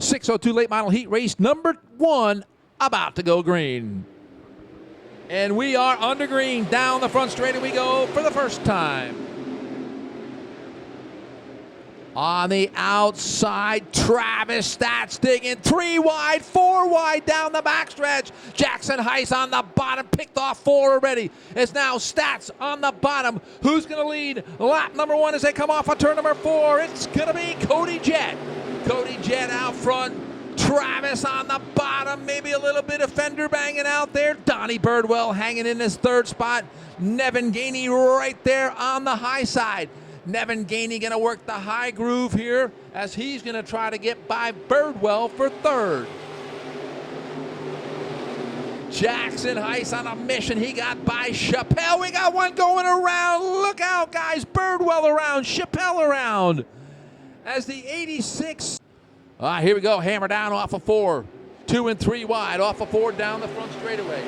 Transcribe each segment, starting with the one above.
602 late model heat race number 1 about to go green. And we are under green. Down the front straight and we go for the first time. On the outside, Travis Stats digging 3 wide, 4 wide down the backstretch. Jackson Heiss on the bottom, picked off 4 already. It's now Stats on the bottom. Who's going to lead lap number 1 as they come off of turn number 4? It's going to be Cody Jett. Cody Jett out front. Travis on the bottom, maybe a little bit of fender banging out there. Donnie Birdwell hanging in his 3rd spot. Nevin Gainey right there on the high side. Nevin Gainey going to work the high groove here as he's going to try to get by Birdwell for 3rd. Jackson Heiss on a mission. He got by Chappelle. We got one going around. Look out, guys. Birdwell around. Chappelle around. As the 86. Here we go. Hammer down off of 4. 2 and 3 wide. Off of 4 down the front straightaway.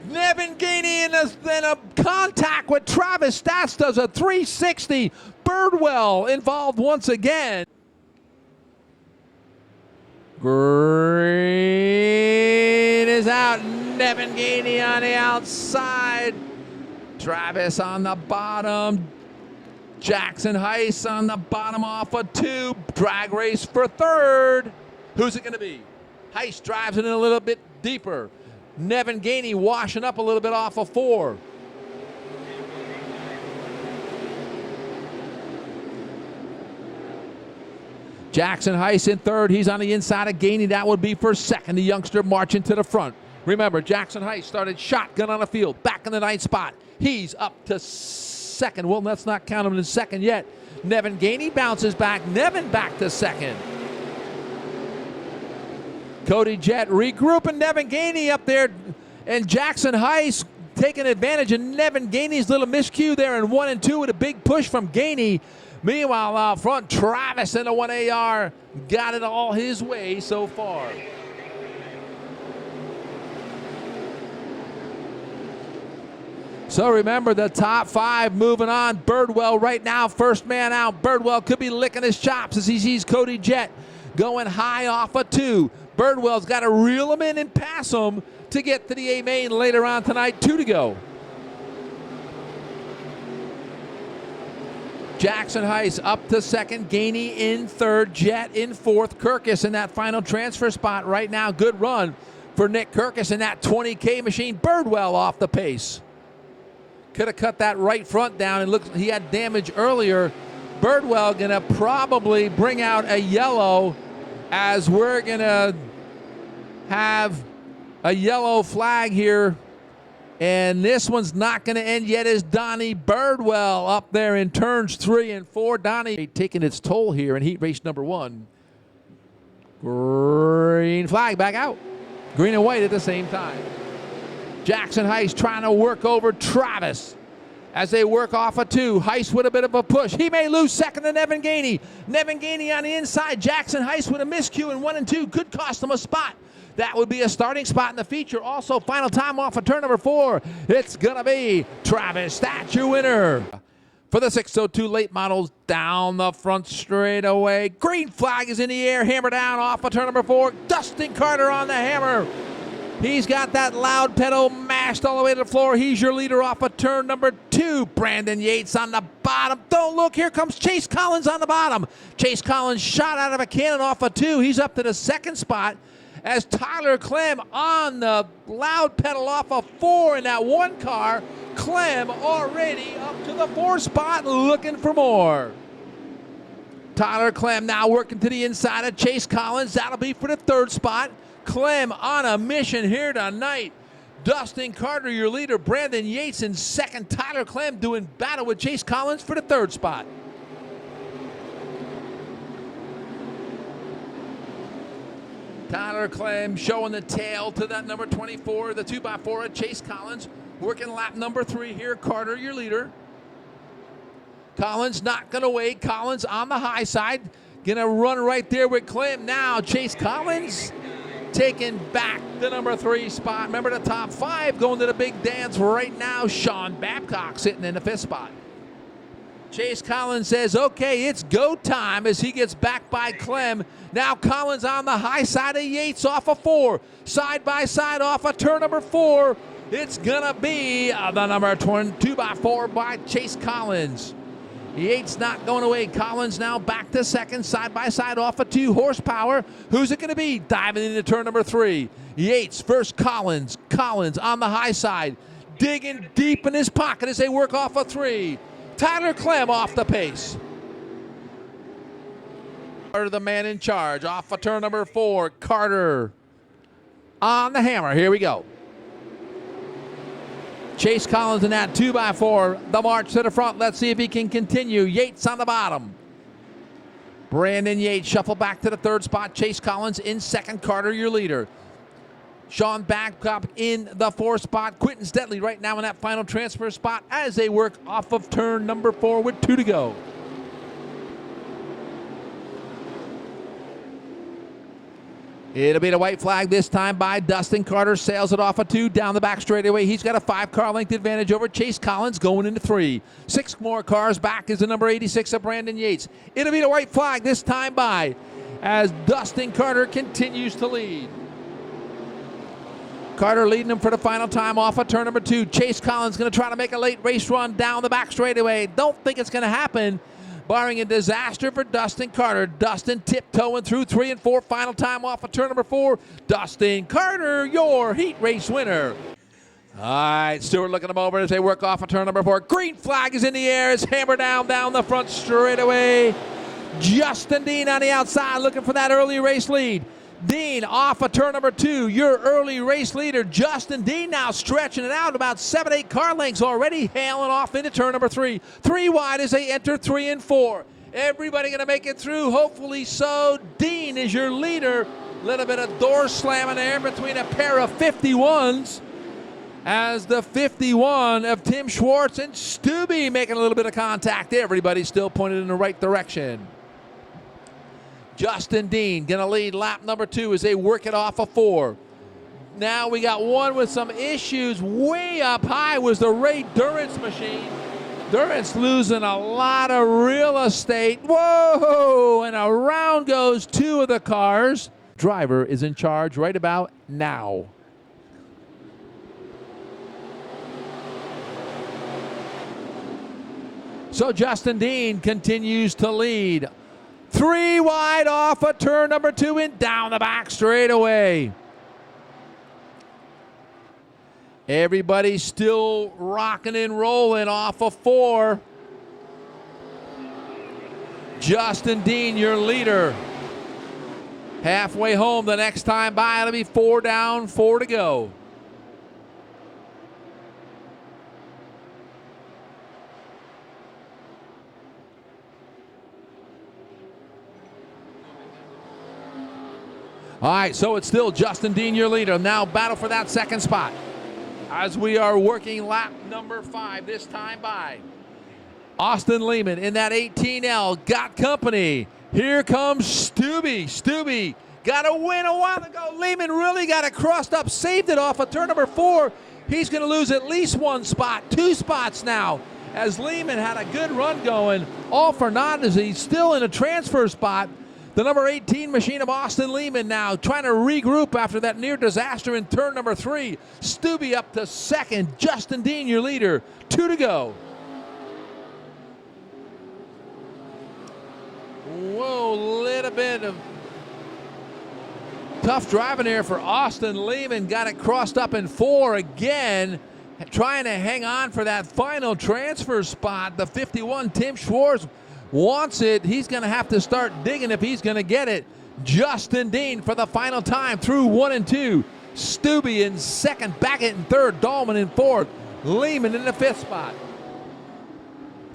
Nevin Gainey in a contact with Travis Stats, does a 360. Birdwell involved once again. Green is out. Nevin Gainey on the outside. Travis on the bottom. Jackson Heiss on the bottom off of 2. Drag race for 3rd. Who's it going to be? Heiss drives it in a little bit deeper. Nevin Gainey washing up a little bit off of 4. Jackson Heiss in 3rd. He's on the inside of Gainey. That would be for 2nd. The youngster marching to the front. Remember, Jackson Heiss started shotgun on the field. Back in the 9th spot. He's up to 2nd. Well, let's not count him in 2nd yet. Nevin Gainey bounces back. Nevin back to 2nd. Cody Jett regrouping Nevin Gainey up there, and Jackson Heiss taking advantage of Nevin Gainey's little miscue there in 1 and 2 with a big push from Gainey. Meanwhile, out front, Travis in the 1AR got it all his way so far. So remember, the top 5 moving on. Birdwell right now, first man out. Birdwell could be licking his chops as he sees Cody Jett going high off of 2. Birdwell's got to reel him in and pass him to get to the A main later on tonight. 2 to go. Jackson Heiss up to 2nd. Gainey in 3rd. Jett in 4th. Kirkus in that final transfer spot right now. Good run for Nick Kirkus in that 20K machine. Birdwell off the pace. Could have cut that right front down, and look, he had damage earlier. Birdwell going to probably bring out a yellow, as we're going to have a yellow flag here. And this one's not going to end yet as Donnie Birdwell up there in turns 3 and 4. Donnie taking its toll here in heat race number 1. Green flag back out. Green and white at the same time. Jackson Heiss trying to work over Travis as they work off of 2. Heiss with a bit of a push. He may lose 2nd to Nevin Gainey. Nevin Gainey on the inside. Jackson Heiss with a miscue in 1 and 2. Could cost him a spot. That would be a starting spot in the feature. Also, final time off of turn number 4. It's going to be Travis Stats, your winner. For the 602 late models, down the front straightaway. Green flag is in the air. Hammer down off of turn number 4. Dustin Carter on the hammer. He's got that loud pedal mashed all the way to the floor. He's your leader off of turn number 2. Brandon Yates on the bottom. Don't look, here comes Chase Collins on the bottom. Chase Collins shot out of a cannon off of 2. He's up to the 2nd spot as Tyler Clem on the loud pedal off of 4 in that 1 car. Clem already up to the 4th spot looking for more. Tyler Clem now working to the inside of Chase Collins. That'll be for the 3rd spot. Clem on a mission here tonight. Dustin Carter, your leader. Brandon Yates in 2nd. Tyler Clem doing battle with Chase Collins for the 3rd spot. Tyler Clem showing the tail to that number 24, the 2x4 of Chase Collins. Working lap number 3 here. Carter, your leader. Collins not going to wait. Collins on the high side. Going to run right there with Clem. Now Chase Collins taking back the number 3 spot. Remember, the top 5 going to the big dance right now. Sean Babcock sitting in the 5th spot. Chase Collins says, okay, it's go time as he gets back by Clem. Now Collins on the high side of Yates off of 4. Side by side off of turn number 4. It's going to be the number 2x4 by Chase Collins. Yates not going away. Collins now back to second, side by side off of 2 horsepower. Who's it going to be? Diving into turn number 3. Yates first Collins. Collins on the high side, digging deep in his pocket as they work off of 3. Tyler Clem off the pace. Carter, the man in charge, off of turn number 4. Carter on the hammer. Here we go. Chase Collins in that 2x4. The march to the front. Let's see if he can continue. Yates on the bottom. Brandon Yates shuffle back to the 3rd spot. Chase Collins in 2nd. Carter, your leader. Sean Babcock in the 4th spot. Quentin Stetley right now in that final transfer spot as they work off of turn number 4 with 2 to go. It'll be the white flag this time by Dustin Carter. Sails it off of 2 down the back straightaway. He's got a 5-car length advantage over Chase Collins going into 3. 6 more cars back is the number 86 of Brandon Yates. It'll be the white flag this time by as Dustin Carter continues to lead. Carter leading him for the final time off of turn number 2. Chase Collins going to try to make a late race run down the back straightaway. Don't think it's going to happen. Barring a disaster for Dustin Carter. Dustin tiptoeing through 3 and 4. Final time off of turn number 4. Dustin Carter, your heat race winner. All right, Stewart looking them over as they work off of turn number 4. Green flag is in the air. It's hammered down the front straightaway. Justin Dean on the outside looking for that early race lead. Dean off of turn number 2, your early race leader. Justin Dean now stretching it out about 7-8 car lengths already, hailing off into turn number 3. 3 wide as they enter 3 and 4. Everybody going to make it through, hopefully so. Dean is your leader. Little bit of door slamming there between a pair of 51s as the 51 of Tim Schwartz and Stubbe making a little bit of contact. Everybody still pointed in the right direction. Justin Dean going to lead lap number 2 as they work it off of 4. Now we got one with some issues. Way up high was the Ray Durrance machine. Durrance losing a lot of real estate. Whoa! And around goes 2 of the cars. Driver is in charge right about now. So Justin Dean continues to lead. 3 wide off of turn number 2 and down the back straightaway. Everybody still rocking and rolling off of 4. Justin Dean, your leader. Halfway home the next time by. It'll be 4 down, 4 to go. All right, so it's still Justin Dean, your leader. Now battle for that 2nd spot as we are working lap number 5 this time by. Austin Lehman in that 18L got company. Here comes Stubbe. Stubbe got a win a while ago. Lehman really got it crossed up, saved it off of turn number 4. He's going to lose at least 1 spot, 2 spots now, as Lehman had a good run going. All for naught as he's still in a transfer spot. The number 18 machine of Austin Lehman now trying to regroup after that near disaster in turn number 3. Stubbe up to 2nd. Justin Dean, your leader. 2 to go. Whoa, little bit of tough driving here for Austin Lehman. Got it crossed up in 4 again. Trying to hang on for that final transfer spot. The 51, Tim Schwartz, wants it. He's going to have to start digging if he's going to get it. Justin Dean for the final time through 1 and 2. Stubbe in 2nd, Baggett in 3rd, Dahlman in 4th, Lehman in the 5th spot.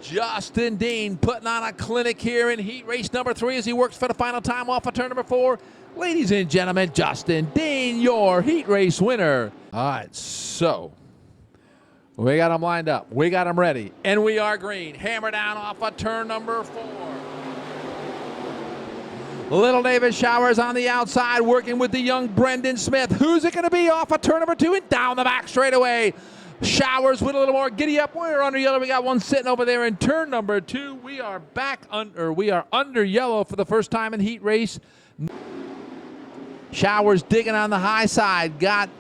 Justin Dean putting on a clinic here in heat race number 3 as he works for the final time off of turn number 4. Ladies and gentlemen, Justin Dean, your heat race winner. All right, so we got them lined up. We got them ready. And we are green. Hammer down off of turn number 4. Little David Showers on the outside working with the young Brendan Smith. Who's it going to be off of turn number 2 and down the back straightaway? Showers with a little more giddy up. We're under yellow. We got one sitting over there in turn number 2. We are under yellow for the first time in heat race. Showers digging on the high side. Got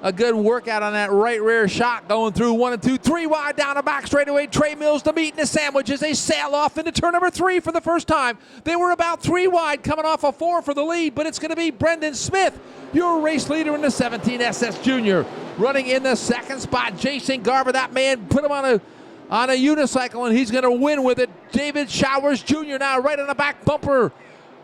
a good workout on that right rear shot, going through 1 and 2, 3 wide down the back straightaway. Trey Mills to meet in the sandwich as they sail off into turn number 3 for the first time. They were about 3 wide, coming off a 4 for the lead, but it's going to be Brendan Smith, your race leader in the 17 SS Junior. Running in the second spot, Jason Garver. That man put him on a unicycle, and he's going to win with it. David Showers Jr. now right on the back bumper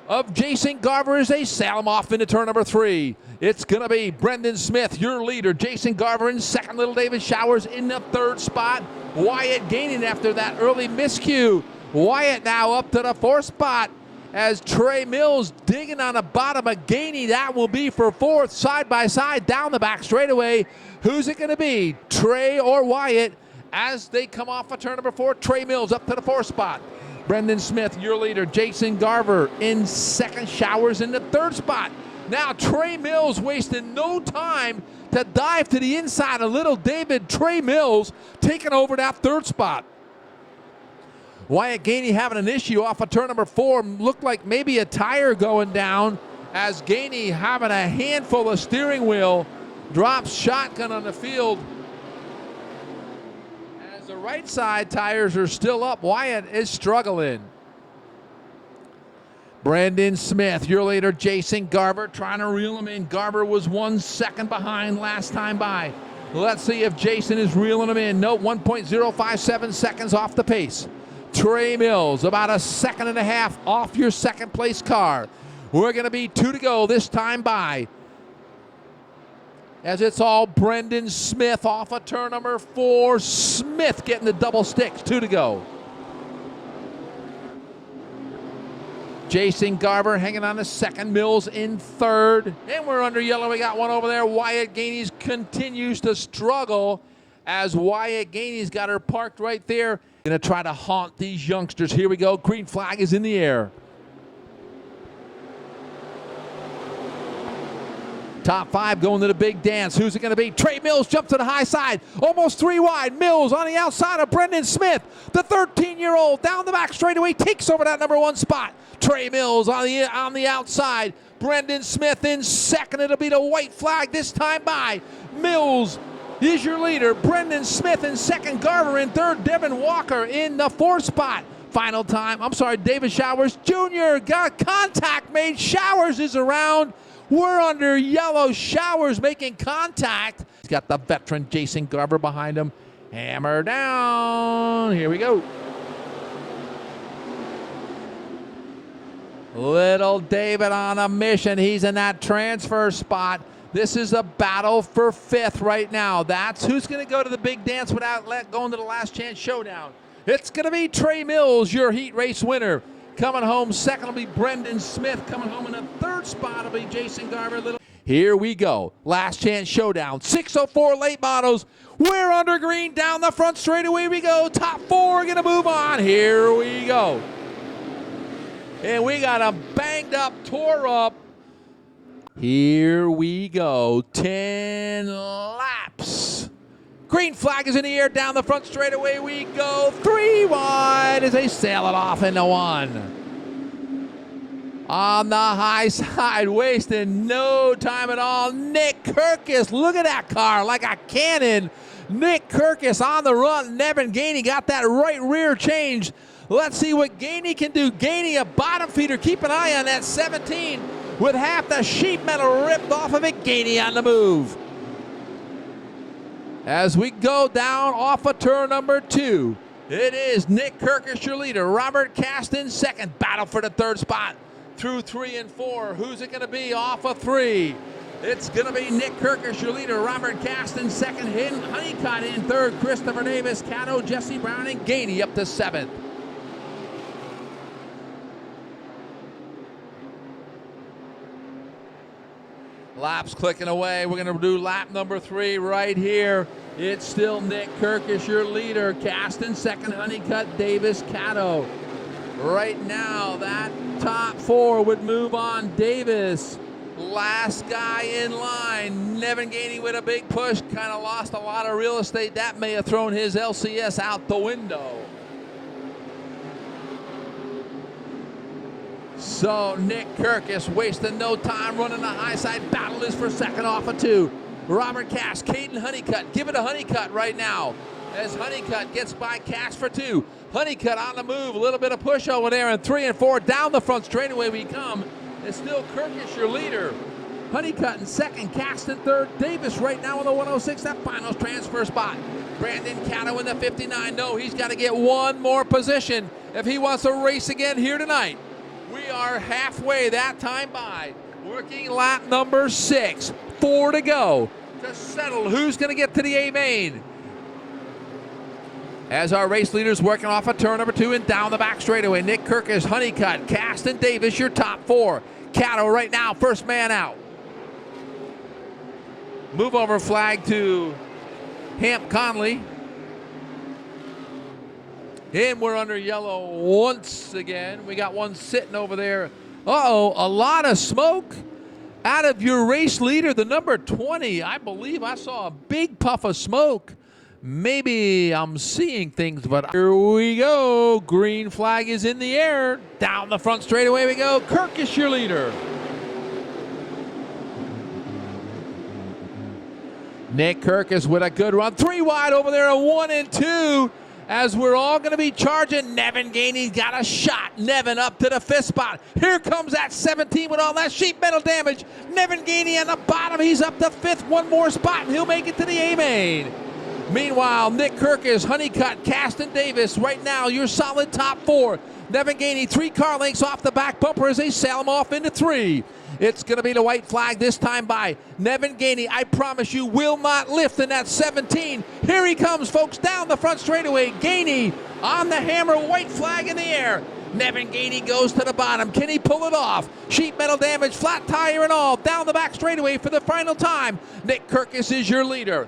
of Jason Garver as they sail him off into turn number 3. It's going to be Brendan Smith, your leader. Jason Garver in second, little David Showers in the third spot. Wyatt gaining after that early miscue. Wyatt now up to the 4th spot as Trey Mills digging on the bottom of Gainey. That will be for 4th, side by side down the back straightaway. Who's it going to be, Trey or Wyatt? As they come off of turn number 4, Trey Mills up to the 4th spot. Brendan Smith, your leader. Jason Garver in second, Showers in the 3rd spot. Now Trey Mills wasting no time to dive to the inside of little David. Trey Mills taking over that 3rd spot. Wyatt Gainey having an issue off of turn number 4. Looked like maybe a tire going down as Gainey having a handful of steering wheel. Drops shotgun on the field. As the right side tires are still up, Wyatt is struggling. Brendan Smith, your leader. Jason Garver trying to reel him in. Garver was 1 second behind last time by. Let's see if Jason is reeling him in. No, 1.057 seconds off the pace. Trey Mills about 1.5 seconds off your second place car. We're going to be 2 to go this time by, as it's all Brendan Smith off of turn number 4. Smith getting the double sticks. 2 to go. Jason Garver hanging on to 2nd, Mills in 3rd. And we're under yellow. We got one over there. Wyatt Gainey continues to struggle as Wyatt Gainey's got her parked right there. Gonna try to haunt these youngsters. Here we go. Green flag is in the air. Top 5 going to the big dance. Who's it going to be? Trey Mills jumps to the high side. Almost 3 wide. Mills on the outside of Brendan Smith. The 13-year-old down the back straightaway takes over that number 1 spot. Trey Mills on the outside. Brendan Smith in 2nd. It'll be the white flag this time by. Mills is your leader. Brendan Smith in 2nd. Garver in 3rd. Devin Walker in the 4th spot. Final time. David Showers Jr. got contact made. Showers is around. We're under yellow. Showers making contact. He's got the veteran Jason Garver behind him. Hammer down. Here we go. Little David on a mission. He's in that transfer spot. This is a battle for 5th right now. That's who's going to go to the big dance without going to the last chance showdown. It's going to be Trey Mills, your heat race winner. Coming home 2nd will be Brendan Smith. Coming home in the 3rd spot will be Jason Garver. Here we go. Last chance showdown. 6:04 late models. We're under green. Down the front straightaway we go. Top 4 going to move on. Here we go. And we got them banged up, tore up. Here we go. 10 laps. Green flag is in the air. Down the front straightaway we go. 3 wide as they sail it off into 1. On the high side, wasting no time at all. Nick Kirkus, look at that car like a cannon. Nick Kirkus on the run. Nevin Gainey got that right rear change. Let's see what Gainey can do. Gainey, a bottom feeder. Keep an eye on that 17 with half the sheet metal ripped off of it. Gainey on the move. As we go down off of turn number 2, it is Nick Kirkus, your leader. Robert Caston 2nd. Battle for the 3rd spot. Through 3 and 4. Who's it going to be off of 3? It's going to be Nick Kirkus, your leader. Robert Caston 2nd. Honeycutt in 3rd. Christopher Davis, Cato, Jesse Brown, and Gainey up to 7th. Laps clicking away. We're going to do lap number 3 right here. It's still Nick Kirkus, your leader. Caston 2nd, Honeycutt, Davis, Cato. Right now, that top 4 would move on. Davis, last guy in line. Nevin Gainey with a big push, kind of lost a lot of real estate. That may have thrown his LCS out the window. So Nick Kirkus wasting no time running the high side. Battle is for second off of 2. Robert Cass, Caden Honeycutt, give it a Honeycutt right now as Honeycutt gets by Cass for 2. Honeycutt on the move, a little bit of push over there, and 3 and 4 down the front straightaway we come. It's still Kirkus, your leader. Honeycutt in second, Cass in third. Davis right now in the 106, that final transfer spot. Brandon Catto in the 59. No, he's got to get one more position if he wants to race again here tonight. We are halfway that time by. Working lap number 6. 4 to go to settle who's going to get to the A main. As our race leaders working off of turn number 2 and down the back straightaway. Nick Kirkus, Honeycutt, Cast, and Davis, your top 4. Catto right now, first man out. Move over flag to Hamp Conley. And we're under yellow once again. We got one sitting over there. Uh-oh, a lot of smoke out of your race leader, the number 20. I believe I saw a big puff of smoke. Maybe I'm seeing things, but here we go. Green flag is in the air. Down the front straightaway we go. Kirkus, your leader. Nick Kirkus with a good run. 3 wide over there, a 1 and 2. As we're all going to be charging. Nevin Gainey's got a shot. Nevin up to the 5th spot. Here comes that 17 with all that sheet metal damage. Nevin Gainey on the bottom. He's up to 5th. One more spot, and he'll make it to the A main. Meanwhile, Nick Kirkus, Honeycutt, Caston Davis, right now, your solid top 4. Nevin Gainey, 3 car lengths off the back bumper as they sail him off into 3. It's going to be the white flag this time by Nevin Gainey. I promise you will not lift in that 17. Here he comes, folks, down the front straightaway. Gainey on the hammer, white flag in the air. Nevin Gainey goes to the bottom. Can he pull it off? Sheet metal damage, flat tire and all, down the back straightaway for the final time. Nick Kirkus is your leader.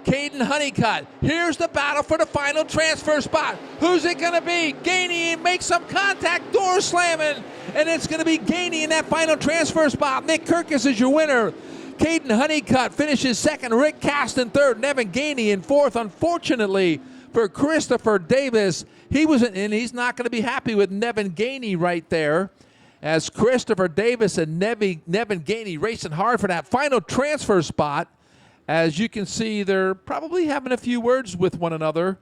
Caden Honeycutt. Here's the battle for the final transfer spot. Who's it going to be? Gainey makes some contact, door slamming, and it's going to be Gainey in that final transfer spot. Nick Kirkus is your winner. Caden Honeycutt finishes second. Rick Caston third. Nevin Gainey in fourth. Unfortunately for Christopher Davis, he's not going to be happy with Nevin Gainey right there, as Christopher Davis and Nevin Gainey racing hard for that final transfer spot. As you can see, they're probably having a few words with one another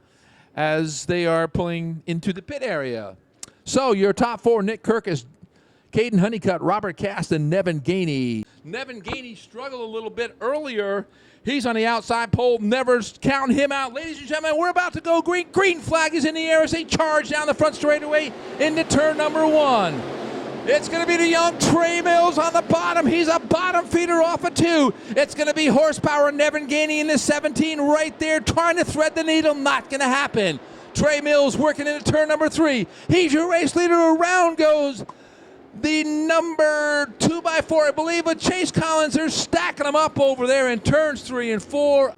as they are pulling into the pit area. So your top 4, Nick Kirkus, Caden Honeycutt, Robert Cast, and Nevin Gainey. Nevin Gainey struggled a little bit earlier. He's on the outside pole. Never count him out. Ladies and gentlemen, we're about to go green. Green flag is in the air as they charge down the front straightaway into turn number 1. It's going to be the young Trey Mills on the bottom. He's a bottom feeder off of 2. It's going to be horsepower. Nevin Gainey in the 17 right there trying to thread the needle. Not going to happen. Trey Mills working into turn number 3. He's your race leader. Around goes the number 2x4, I believe, but Chase Collins. They're stacking them up over there in turns 3 and 4.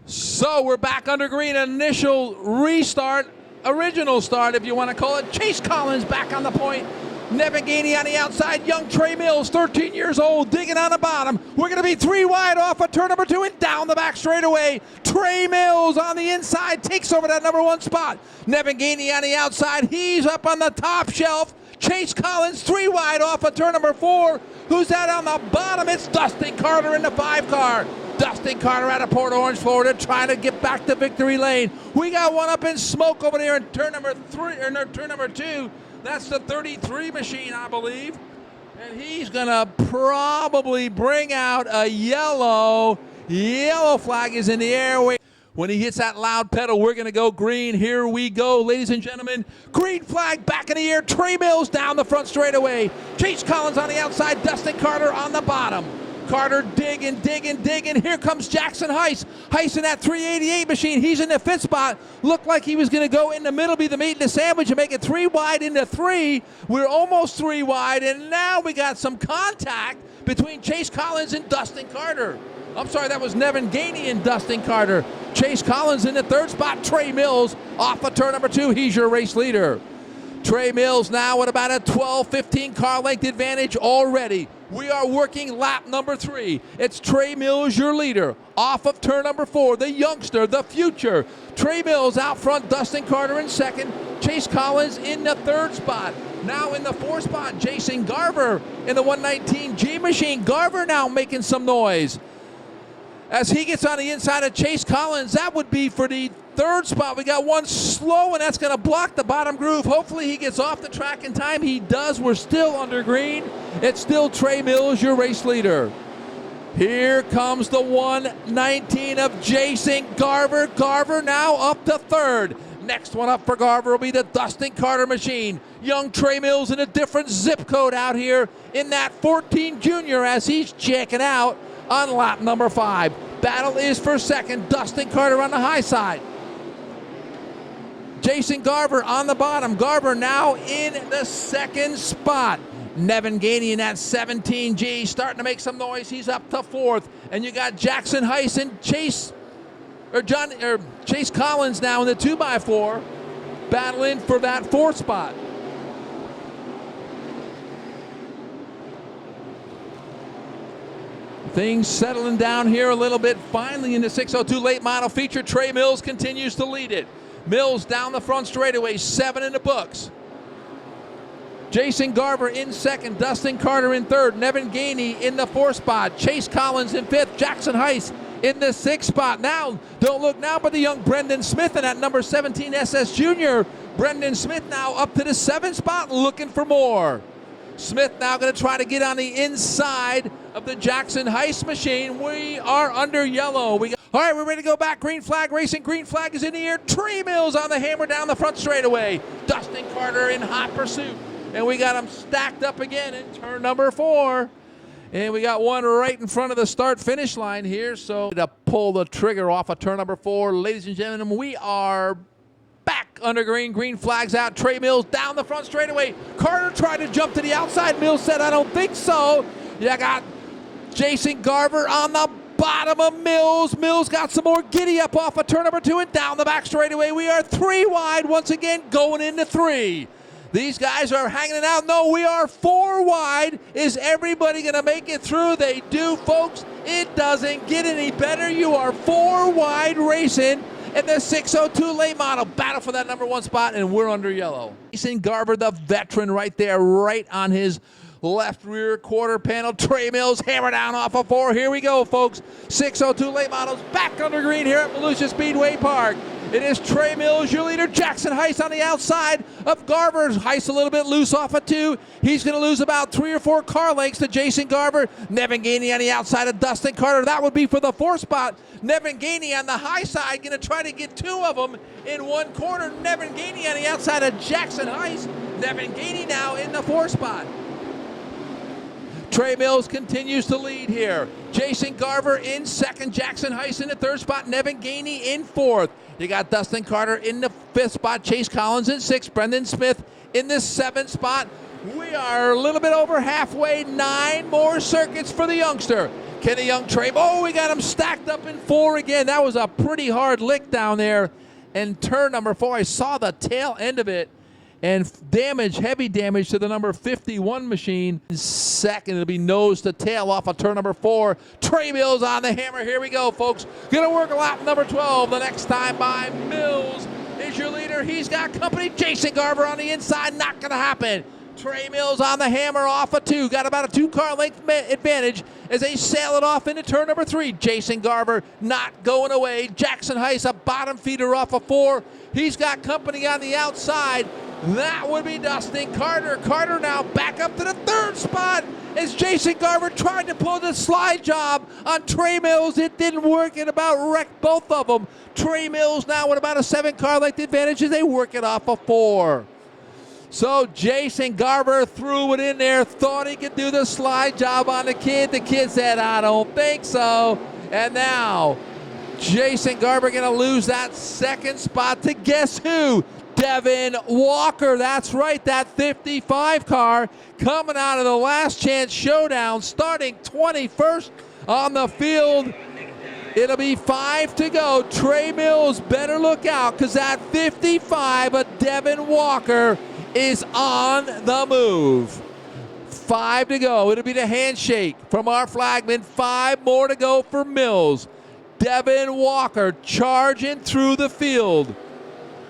So we're back under green. Initial restart. Original start, if you want to call it. Chase Collins back on the point. Nevin Gainey on the outside. Young Trey Mills, 13 years old, digging on the bottom. We're going to be 3 wide off of turn number 2 and down the back straightaway. Trey Mills on the inside takes over that number 1 spot. Nevin Gainey on the outside. He's up on the top shelf. Chase Collins 3 wide off of turn number 4. Who's that on the bottom? It's Dustin Carter in the 5 car. Dustin Carter out of Port Orange, Florida, trying to get back to victory lane. We got one up in smoke over there in turn number 3 or no, turn number 2. That's the 33 machine, I believe. And he's going to probably bring out a yellow. Yellow flag is in the air. When he hits that loud pedal, we're going to go green. Here we go, ladies and gentlemen. Green flag back in the air. Trey Mills down the front straightaway. Chase Collins on the outside. Dustin Carter on the bottom. Carter digging. Here comes Jackson Heiss. Heiss in that 388 machine. He's in the 5th spot. Looked like he was going to go in the middle, be the meat and the sandwich, and make it 3 wide into 3. We're almost 3 wide, and now we got some contact between Chase Collins and Dustin Carter. I'm sorry, that was Nevin Gainey and Dustin Carter. Chase Collins in the 3rd spot. Trey Mills off of turn number 2. He's your race leader. Trey Mills now at about a 12-15 car length advantage already. We are working lap number 3. It's Trey Mills, your leader, off of turn number 4. The youngster, the future. Trey Mills out front, Dustin Carter in second. Chase Collins in the 3rd spot. Now in the 4th spot, Jason Garver in the 119G machine. Garver now making some noise. As he gets on the inside of Chase Collins, that would be for the 3rd spot. We got one slow, and that's going to block the bottom groove. Hopefully he gets off the track in time. He does. We're still under green. It's still Trey Mills, your race leader. Here comes the 119 of Jason Garver. Garver now up to 3rd. Next one up for Garver will be the Dustin Carter machine. Young Trey Mills in a different zip code out here in that 14 Junior as he's checking out on lap number 5. Battle is for 2nd. Dustin Carter on the high side. Jason Garver on the bottom. Garver now in the 2nd spot. Nevin Gainey in that 17G starting to make some noise. He's up to 4th. And you got Jackson Heiss and Chase Collins now in the 2x4 battling for that 4th spot. Things settling down here a little bit. Finally in the 602 late model feature, Trey Mills continues to lead it. Mills down the front straightaway, 7 in the books. Jason Garver in 2nd, Dustin Carter in 3rd, Nevin Gainey in the 4th spot, Chase Collins in 5th, Jackson Heiss in the 6th spot. Now, don't look now, but the young Brendan Smith in that number 17 SS Junior. Brendan Smith now up to the 7th spot looking for more. Smith now going to try to get on the inside of the Jackson Heiss machine. We are under yellow. All right, we're ready to go back. Green flag racing. Green flag is in the air. Trey Mills on the hammer down the front straightaway. Dustin Carter in hot pursuit. And we got them stacked up again in turn number 4. And we got one right in front of the start-finish line here. So to pull the trigger off of turn number 4. Ladies and gentlemen, we are back under green. Green flags out. Trey Mills down the front straightaway. Carter tried to jump to the outside. Mills said, I don't think so. You got Jason Garver on the bottom of Mills. Mills got some more giddy up off of turn number 2 and down the back straightaway. We are 3 wide once again going into 3. These guys are hanging it out. No, we are 4 wide. Is everybody going to make it through? They do, folks. It doesn't get any better. You are 4 wide racing in the 602 late model. Battle for that number 1 spot, and we're under yellow. Jason Garver, the veteran right there, right on his left rear quarter panel. Trey Mills hammer down off of 4. Here we go, folks. 602 late models back under green here at Volusia Speedway Park. It is Trey Mills, your leader. Jackson Heiss on the outside of Garver. Heiss a little bit loose off of 2. He's going to lose about 3 or 4 car lengths to Jason Garver. Nevin Gainey on the outside of Dustin Carter. That would be for the 4th spot. Nevin Gainey on the high side, going to try to get 2 of them in one corner. Nevin Gainey on the outside of Jackson Heiss. Nevin Gainey now in the 4th spot. Trey Mills continues to lead here. Jason Garver in 2nd. Jackson Heiss in the 3rd spot. Nevin Gainey in 4th. You got Dustin Carter in the 5th spot. Chase Collins in 6th. Brendan Smith in the 7th spot. We are a little bit over halfway. 9 more circuits for the youngster. Can the young Trey... Oh, we got him stacked up in 4 again. That was a pretty hard lick down there. And turn number 4, I saw the tail end of it. And damage, heavy damage to the number 51 machine. 2nd, it'll be nose to tail off of turn number 4. Trey Mills on the hammer. Here we go, folks. Gonna work a lap number 12 the next time by. Mills is your leader. He's got company. Jason Garver on the inside. Not gonna happen. Trey Mills on the hammer off of 2. Got about a 2 car length advantage as they sail it off into turn number 3. Jason Garver not going away. Jackson Heiss, a bottom feeder off of 4. He's got company on the outside. That would be Dustin Carter. Carter now back up to the 3rd spot as Jason Garver tried to pull the slide job on Trey Mills. It didn't work. It about wrecked both of them. Trey Mills now with about a 7 car length advantage as they work it off of 4. So Jason Garver threw it in there, thought he could do the slide job on the kid. The kid said, I don't think so. And now Jason Garver going to lose that 2nd spot to guess who? Devin Walker. That's right, that 55 car coming out of the last chance showdown, starting 21st on the field. It'll be 5 to go. Trey Mills better look out because that 55 of Devin Walker is on the move. 5 to go. It'll be the handshake from our flagman. 5 more to go for Mills. Devin Walker charging through the field.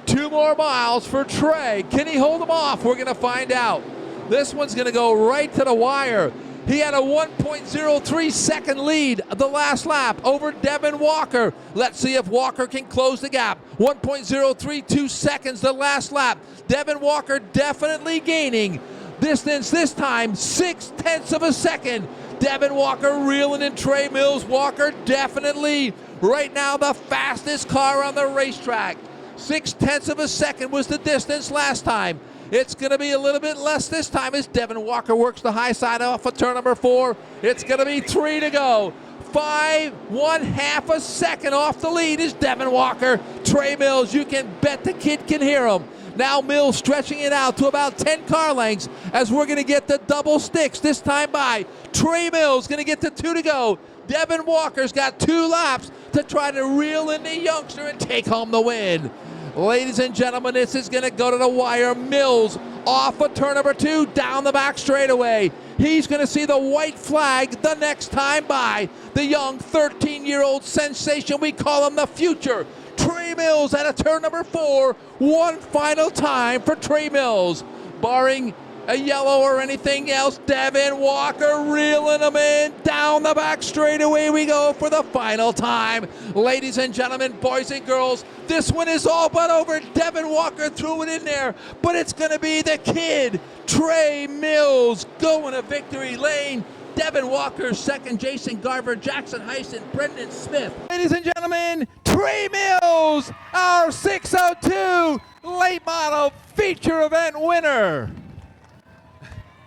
2 more miles for Trey. Can he hold him off? We're going to find out. This one's going to go right to the wire. He had a 1.03 second lead the last lap over Devin Walker. Let's see if Walker can close the gap. 1.032 seconds the last lap. Devin Walker definitely gaining distance this time, 0.6 of a second. Devin Walker reeling in Trey Mills. Walker definitely right now the fastest car on the racetrack. 0.6 of a second was the distance last time. It's going to be a little bit less this time as Devin Walker works the high side off of turn number 4. It's going to be 3 to go. 1/2 a second off the lead is Devin Walker. Trey Mills, you can bet the kid can hear him. Now Mills stretching it out to about 10 car lengths as we're going to get the double sticks this time by. Trey Mills going to get to 2 to go. Devin Walker's got 2 laps to try to reel in the youngster and take home the win. Ladies and gentlemen, this is going to go to the wire. Mills off of turn number 2, down the back straightaway. He's going to see the white flag the next time by. The young 13-year-old sensation, we call him the future. Trey Mills at a turn number 4. One final time for Trey Mills. Barring a yellow or anything else, Devin Walker reeling him in. Down the back straightaway we go for the final time. Ladies and gentlemen, boys and girls, this one is all but over. Devin Walker threw it in there, but it's going to be the kid, Trey Mills, going to victory lane. Devin Walker second, Jason Garver, Jackson Heisen, Brendan Smith. Ladies and gentlemen, Trey Mills, our 602 late model feature event winner.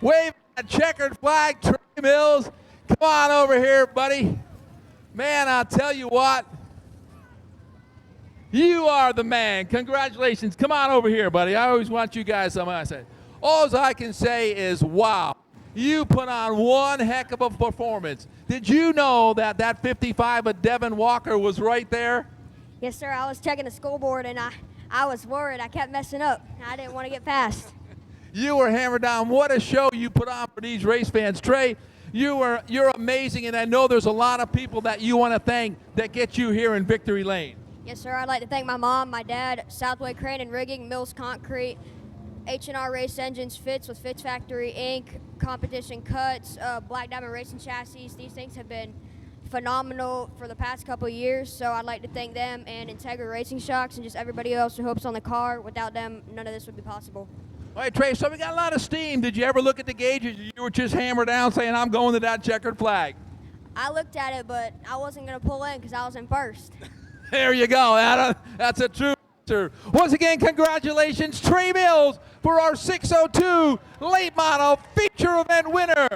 Wave that checkered flag, Trey Mills. Come on over here, buddy. Man, I'll tell you what. You are the man. Congratulations. Come on over here, buddy. I always want you guys on my side. All I can say is, wow. You put on one heck of a performance. Did you know that that 55 of Devin Walker was right there? Yes, sir. I was checking the scoreboard, and I was worried. I kept messing up. I didn't want to get past. You were hammered down. What a show you put on for these race fans. Trey, you're amazing, and I know there's a lot of people that you want to thank that get you here in Victory Lane. Yes, sir. I'd like to thank my mom, my dad, Southway Crane and Rigging, Mills Concrete, H&R Race Engines, Fitz with Fitz Factory Inc., Competition Cuts, Black Diamond Racing Chassis. These things have been phenomenal for the past couple of years, so I'd like to thank them and Integra Racing Shocks and just everybody else who helps on the car. Without them, none of this would be possible. All right, Trey, so we got a lot of steam. Did you ever look at the gauges? You were just hammered down saying, I'm going to that checkered flag. I looked at it, but I wasn't going to pull in because I was in first. There you go. That's a true answer. Once again, congratulations, Trey Mills, for our 602 late model feature event winner.